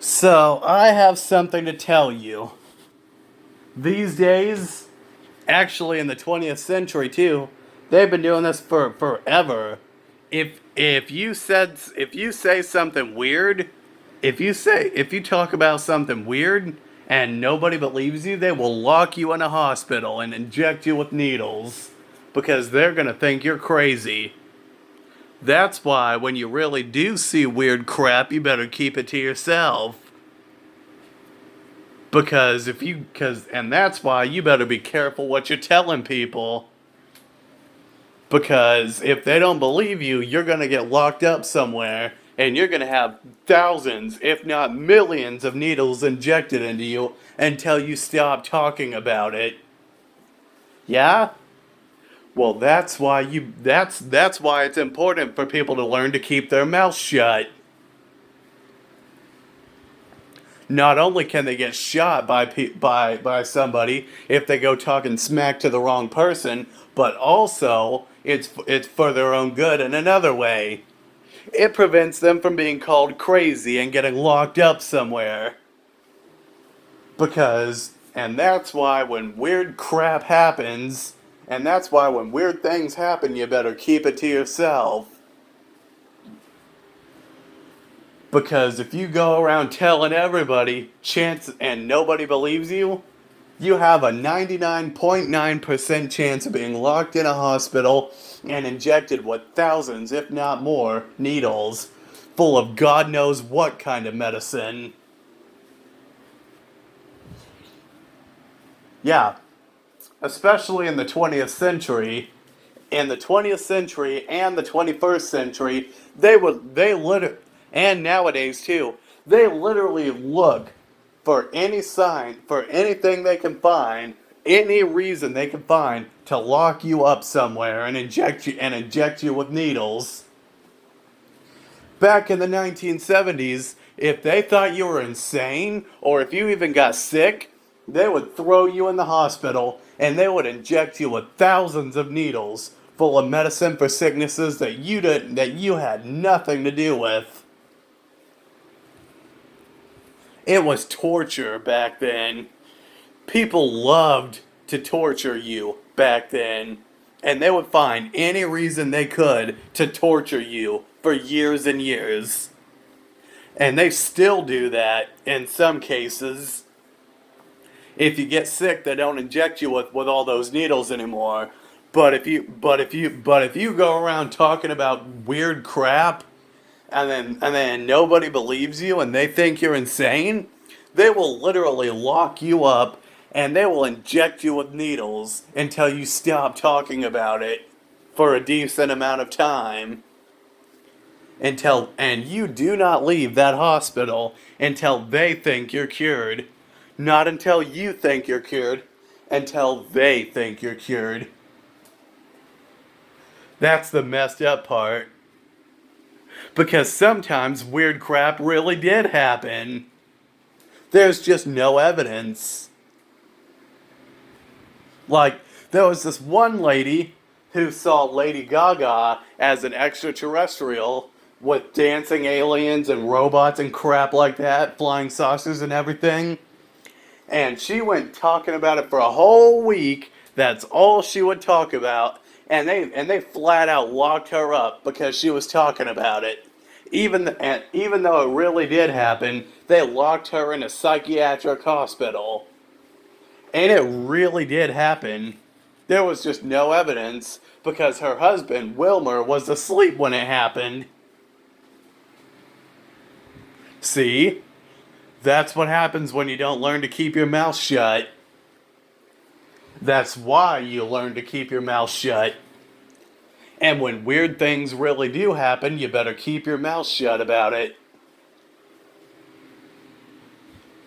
So, I have something to tell you. These days, actually in the 20th century too, they've been doing this for forever. If you say something weird, if you talk about something weird and nobody believes you, they will lock you in a hospital and inject you with needles because they're going to think you're crazy. That's why when you really do see weird crap, you better keep it to yourself. And that's why you better be careful what you're telling people. Because if they don't believe you, you're going to get locked up somewhere and you're going to have thousands, if not millions, of needles injected into you until you stop talking about it. Yeah? Well, that's why it's important for people to learn to keep their mouth shut. Not only can they get shot by somebody if they go talking smack to the wrong person, but also it's for their own good in another way. It prevents them from being called crazy and getting locked up somewhere. And that's why when weird crap happens, and that's why when weird things happen, you better keep it to yourself. Because if you go around telling everybody, and nobody believes you, you have a 99.9% chance of being locked in a hospital and injected with thousands, if not more, needles full of God knows what kind of medicine. Yeah, especially in the 20th century. In the 20th century and the 21st century, and nowadays too, they literally look for any sign, for anything they can find, any reason they can find to lock you up somewhere and inject you with needles. Back in the 1970s, if they thought you were insane or if you even got sick, they would throw you in the hospital and they would inject you with thousands of needles full of medicine for sicknesses that you had nothing to do with. It was torture back then. People loved to torture you back then, and they would find any reason they could to torture you for years and years. And they still do that in some cases. If you get sick, they don't inject you with all those needles anymore. But if you go around talking about weird crap and then nobody believes you and they think you're insane, they will literally lock you up and they will inject you with needles until you stop talking about it for a decent amount of time. And you do not leave that hospital until they think you're cured. Not until you think you're cured, until they think you're cured. That's the messed up part. Because sometimes weird crap really did happen. There's just no evidence. Like, there was this one lady who saw Lady Gaga as an extraterrestrial with dancing aliens and robots and crap like that, flying saucers and everything. And she went talking about it for a whole week. That's all she would talk about. And they flat out locked her up because she was talking about it. Even though it really did happen, they locked her in a psychiatric hospital. And it really did happen. There was just no evidence because her husband, Wilmer, was asleep when it happened. See? That's what happens when you don't learn to keep your mouth shut. That's why you learn to keep your mouth shut. And when weird things really do happen, you better keep your mouth shut about it.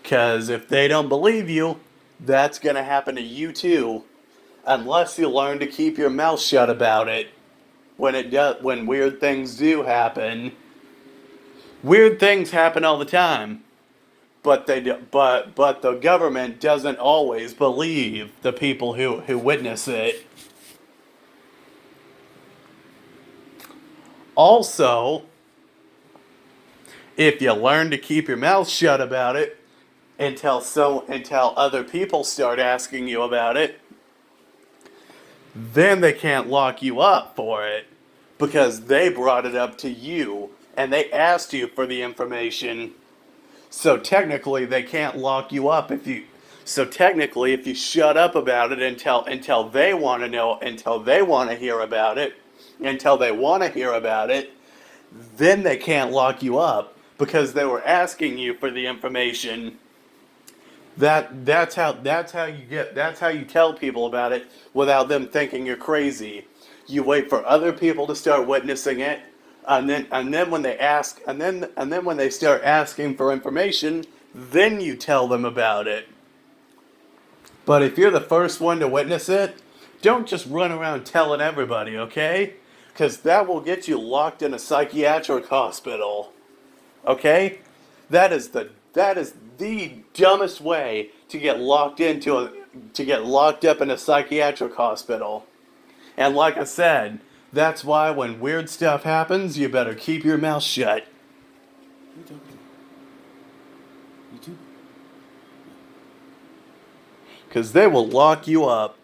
Because if they don't believe you, that's going to happen to you too. Unless you learn to keep your mouth shut about it. When weird things do happen. Weird things happen all the time. But the government doesn't always believe the people who witness it. Also, If you learn to keep your mouth shut about it until other people start asking you about it, then they can't lock you up for it because they brought it up to you and they asked you for the information. So technically, they can't lock you up if you. So technically, if you shut up about it until they want to know, until they want to hear about it, until they want to hear about it, then they can't lock you up because they were asking you for the information. That's how you tell people about it without them thinking you're crazy. You wait for other people to start witnessing it, and then when they ask, and then when they start asking for information, then you tell them about it. But if you're the first one to witness it, don't just run around telling everybody, okay? Because that will get you locked in a psychiatric hospital. Okay? That is the dumbest way to get locked up in a psychiatric hospital. And like I said, that's why when weird stuff happens, you better keep your mouth shut. Because they will lock you up.